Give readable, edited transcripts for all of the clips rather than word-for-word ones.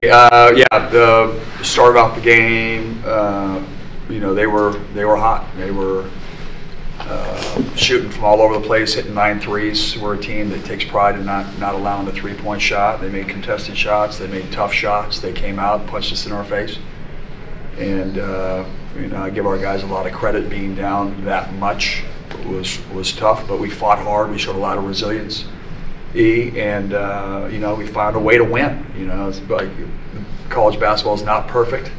Started off the game. They were hot. They were shooting from all over the place, hitting 9 threes. We're a team that takes pride in not allowing a 3-point shot. They made contested shots. They made tough shots. They came out and punched us in our face. And I give our guys a lot of credit. Being down that much was tough, but we fought hard. We showed a lot of resilience. And we found a way to win. It's like college basketball is not perfect.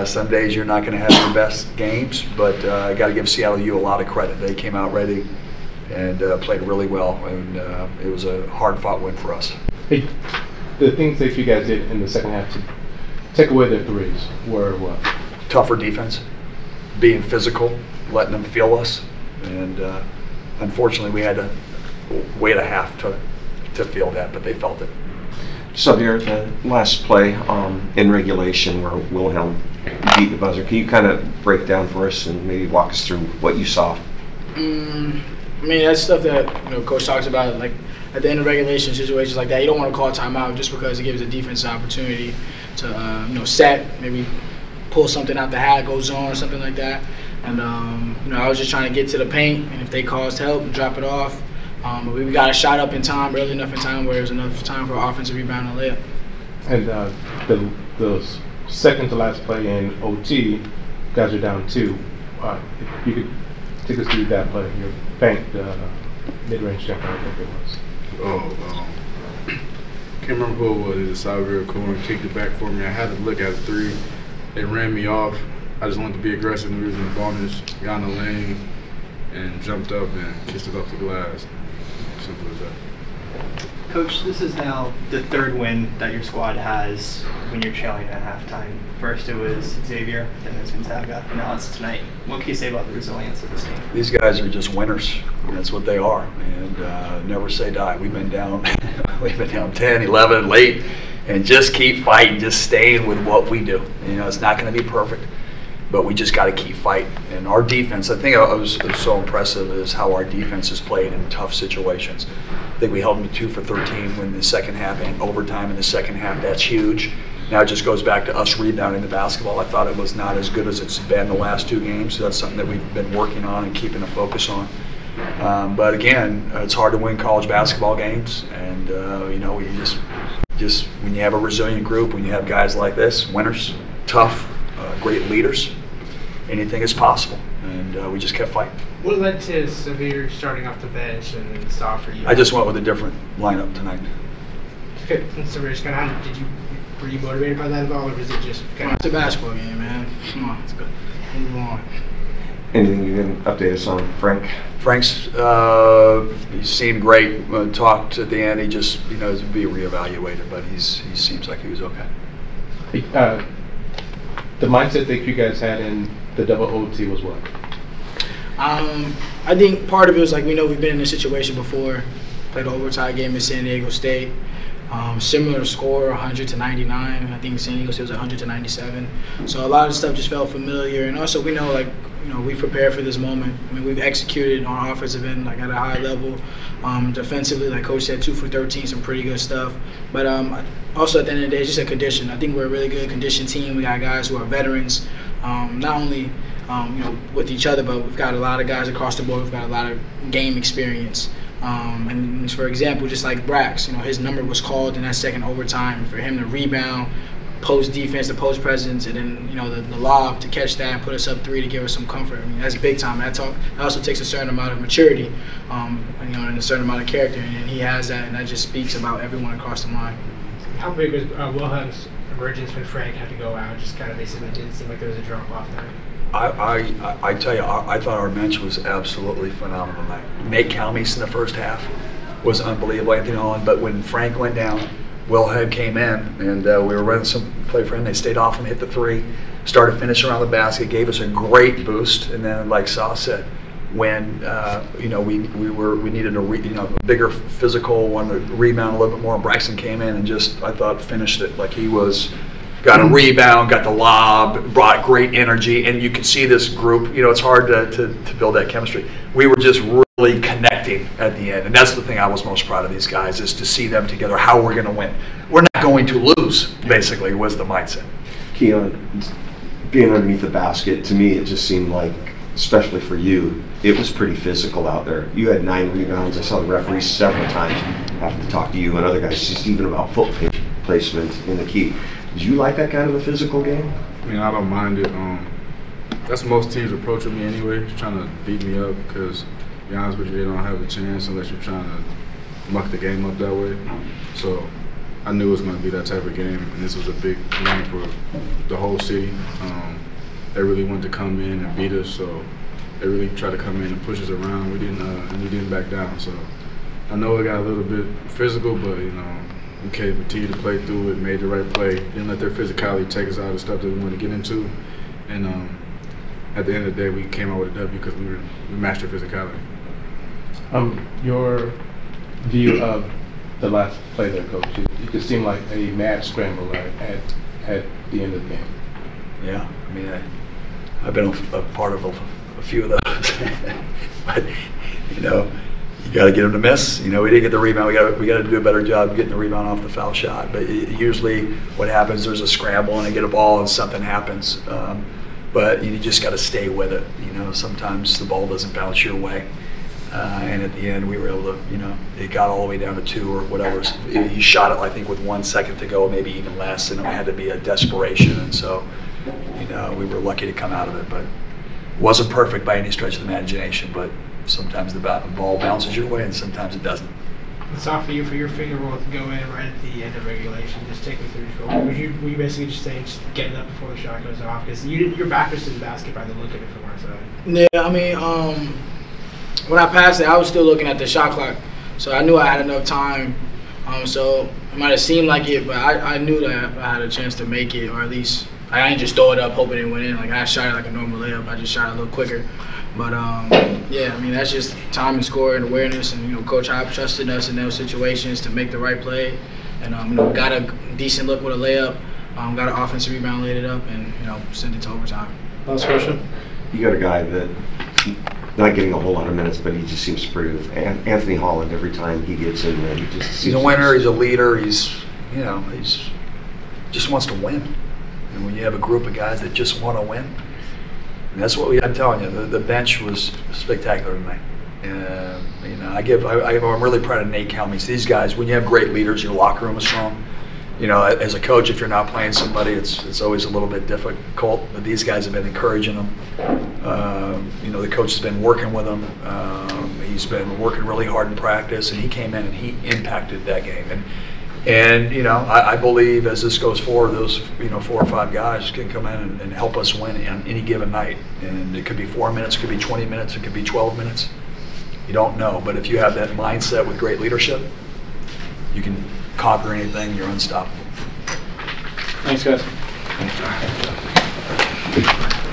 Some days you're not going to have your best games, but I got to give Seattle U a lot of credit. They came out ready and played really well, and it was a hard-fought win for us. Hey, the things that you guys did in the second half to take away their threes were what? Tougher defense, being physical, letting them feel us, and unfortunately we had to wait a half to feel that, but they felt it. Sahvir, the last play in regulation where Wilhelm beat the buzzer, can you kind of break down for us and maybe walk us through what you saw? That's stuff that Coach talks about. Like at the end of regulation situations like that, you don't want to call timeout just because it gives the defense an opportunity to set, maybe pull something out the hat, go zone or something like that. And I was just trying to get to the paint, and if they caused help, drop it off. But we got a shot up in time, early enough in time where there was enough time for offensive rebound and layup. And the second to last play in OT, guys are down 2. If you could take us through that play, your banked mid-range jumper, I think it was. Can't remember who it was. Sahvir Wheeler kicked it back for me. I had to look at the 3. It ran me off. I just wanted to be aggressive. We was in the bonus, got in the lane, and jumped up and kissed it off the glass. Simple as that. Coach, this is now the 3rd win that your squad has when you're trailing at halftime. First it was Xavier, then it was Gonzaga, and now it's tonight. What can you say about the resilience of this team? These guys are just winners. That's what they are, and never say die. We've been down, 10, 11, late, and just keep fighting, just staying with what we do. It's not going to be perfect, but we just got to keep fighting. And our defense, I think it was so impressive is how our defense has played in tough situations. I think we held them to 2 for 13 in the second half and overtime in the second half. That's huge. Now it just goes back to us rebounding the basketball. I thought it was not as good as it's been the last 2 games. So that's something that we've been working on and keeping a focus on. But again, it's hard to win college basketball games. And, we just when you have a resilient group, when you have guys like this, winners, tough, great leaders, anything is possible, and we just kept fighting. What led to Sahvir starting off the bench and stop for you? I just went with a different lineup tonight. Were you motivated by that at all, or was it just kind of? It's a basketball game, man. Come on, it's good. Move on. Anything you can update us on, Frank? Frank's he seemed great. Talked at the end. He just to be reevaluated, but he seems like he was okay. The mindset that you guys had in the double OT was what? I think part of it was like we've been in this situation before. Played an overtime game in San Diego State. Similar score, 100 to 99. I think San Diego State was 100 to 97. So a lot of stuff just felt familiar, and also we know we prepared for this moment. We've executed on offensive end at a high level. Defensively, like Coach said, 2 for 13, some pretty good stuff. But also at the end of the day, it's just a condition. I think we're a really good conditioned team. We got guys who are veterans, not only with each other, but we've got a lot of guys across the board. We've got a lot of game experience. And for example, just like Brax, his number was called in that second overtime for him to rebound, post defense, the post presence, and then the lob to catch that and put us up 3 to give us some comfort. That's big time. That also takes a certain amount of maturity, and a certain amount of character, and he has that, and that just speaks about everyone across the line. How big was Wilhelm's emergence when Frank had to go out? Just kind of basically didn't seem like there was a drop off there. I tell you, I thought our bench was absolutely phenomenal tonight. Nate Calmes in the first half was unbelievable, Anthony Holland, but when Frank went down, Wilhelm came in, and we were running some play for him. They stayed off and hit the 3, started finishing around the basket, gave us a great boost, and then like Sah said, when we needed a bigger physical one to rebound a little bit more, and Braxton came in and just I thought finished it like he was. Got a rebound, got the lob, brought great energy, and you could see this group. It's hard to build that chemistry. We were just really connecting at the end, and that's the thing I was most proud of these guys is to see them together. How we're going to win. we're not going to lose, basically, was the mindset. Keion, being underneath the basket, to me, it just seemed like, especially for you, it was pretty physical out there. You had 9 rebounds. I saw the referees several times have to talk to you and other guys just even about foot placement in the key. Did you like that kind of a physical game? I mean, I don't mind it. That's most teams approaching me anyway, trying to beat me up because, to be honest with you, they don't have a chance unless you're trying to muck the game up that way. So I knew it was going to be that type of game, and this was a big game for the whole city. They really wanted to come in and beat us, so they really tried to come in and push us around. We didn't back down. So I know it got a little bit physical, but we continued to play through it, made the right play, didn't let their physicality take us out of stuff that we wanted to get into, and at the end of the day, we came out with a W because we matched their physicality. Your view of the last play there, Coach, it just seemed like a mad scramble at the end of the game. Yeah, I mean, I've been a part of a few of those, but you got to get them to miss. We didn't get the rebound. We got to do a better job getting the rebound off the foul shot. But usually, what happens, there's a scramble and I get a ball and something happens. But you just got to stay with it. Sometimes the ball doesn't bounce your way. And at the end, we were able to, it got all the way down to 2 or whatever. He shot it, I think, with 1 second to go, maybe even less, and it had to be a desperation. And so, we were lucky to come out of it. But it wasn't perfect by any stretch of the imagination. But sometimes the ball bounces your way, and sometimes it doesn't. It's off for you for your finger roll to go in right at the end of regulation. Just take me through your roll. Were you basically just saying just get it up before the shot goes off? Because your back was to the basket by the look of it from our side. Yeah, I mean, when I passed it, I was still looking at the shot clock, so I knew I had enough time. So it might have seemed like it, but I knew that I had a chance to make it, or at least I didn't just throw it up hoping it went in. Like I shot it like a normal layup. I just shot it a little quicker. But yeah, I mean that's just time and score and awareness, and Coach Hop trusted us in those situations to make the right play, and we got a decent look with a layup, got an offensive rebound, laid it up, and sent it to overtime. Last question. You got a guy that not getting a whole lot of minutes, but he just seems pretty with Anthony Holland every time he gets in there. He's a winner. He's a leader. He's just wants to win. And when you have a group of guys that just want to win, and that's what I'm telling you. The bench was spectacular tonight. I'm really proud of Nate Kelmy. These guys, when you have great leaders, your locker room is strong. As a coach, if you're not playing somebody, it's always a little bit difficult. But these guys have been encouraging them. The coach has been working with them. He's been working really hard in practice, and he came in and he impacted that game. And I believe as this goes forward, those 4 or 5 guys can come in and help us win on any given night. And it could be 4 minutes, it could be 20 minutes, it could be 12 minutes. You don't know, but if you have that mindset with great leadership, you can conquer anything. You're unstoppable. Thanks, guys. Thanks.